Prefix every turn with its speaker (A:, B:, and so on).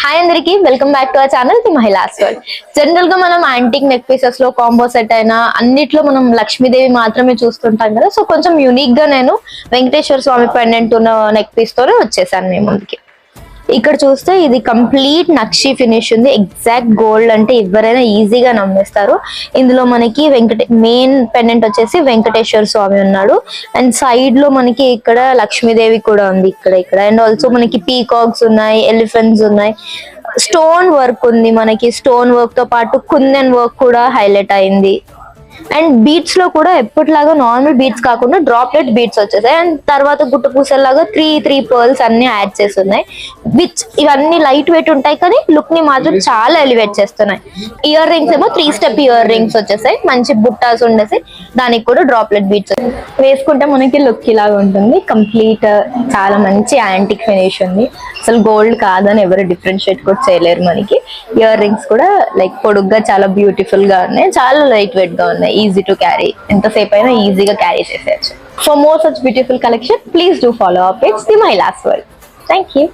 A: Hi అందరికి, welcome back to our channel the Mahilas world. General గా మనం యాంటిక్ నెక్ పీసెస్ లో కాంబో సెట్ అయినా అన్నిట్లో మనం లక్ష్మీదేవి మాత్రమే చూస్తుంటాం కదా. సో కొంచెం యూనిక్ గా నేను వెంకటేశ్వర స్వామి పెండెంట్ ఉన్న నెక్ పీస్ తోనే వచ్చేసాను మీ ముందుకి. ఇక్కడ చూస్తే ఇది కంప్లీట్ నక్షి ఫినిష్ ఉంది. ఎగ్జాక్ట్ గోల్డ్ అంటే ఎవరైనా ఈజీగా నమ్మేస్తారు. ఇందులో మనకి మెయిన్ పెండెంట్ వచ్చేసి వెంకటేశ్వర స్వామి ఉన్నాడు. అండ్ సైడ్ లో మనకి ఇక్కడ లక్ష్మీదేవి కూడా ఉంది ఇక్కడ అండ్ ఆల్సో మనకి పీకాక్స్ ఉన్నాయి, ఎలిఫెంట్స్ ఉన్నాయి, స్టోన్ వర్క్ ఉంది. మనకి స్టోన్ వర్క్ తో పాటు కుందన్ వర్క్ కూడా హైలైట్ అయింది. అండ్ బీట్స్ లో కూడా ఎప్పటిలాగా నార్మల్ బీట్స్ కాకుండా డ్రాప్లెట్ బీట్స్ వచ్చేసాయి. అండ్ తర్వాత గుట్ట పూసల్లాగా త్రీ పర్ల్స్ అన్ని యాడ్ చేస్తున్నాయి. విచ్ ఇవన్నీ లైట్ వెయిట్ ఉంటాయి కానీ లుక్ ని మాత్రం చాలా ఎలివేట్ చేస్తున్నాయి. ఇయర్ రింగ్స్ ఏమో 3 స్టెప్ ఇయర్ రింగ్స్ వచ్చేసాయి, మంచి బుట్టాస్ ఉండేసి దానికి కూడా డ్రాప్లెట్ బీట్స్ వేసుకుంటే మనకి లుక్ ఇలాగా ఉంటుంది. కంప్లీట్ చాలా మంచి యాంటిక్ ఫినిష్ ఉంది. అసలు గోల్డ్ కాదని ఎవరు డిఫరెన్షియేట్ కూడా చేయలేరు. మనకి ఇయర్ రింగ్స్ కూడా లైక్ పొడుగ్గా చాలా బ్యూటిఫుల్ గా ఉన్నాయి, చాలా లైట్ వెయిట్ గా ఉన్నాయి, ఈజీ టు క్యారీ. ఎంతసేపు అయినా ఈజీగా క్యారీ చేసేయచ్చు. For more such beautiful collection please do follow our page the Mahilas world. Thank you.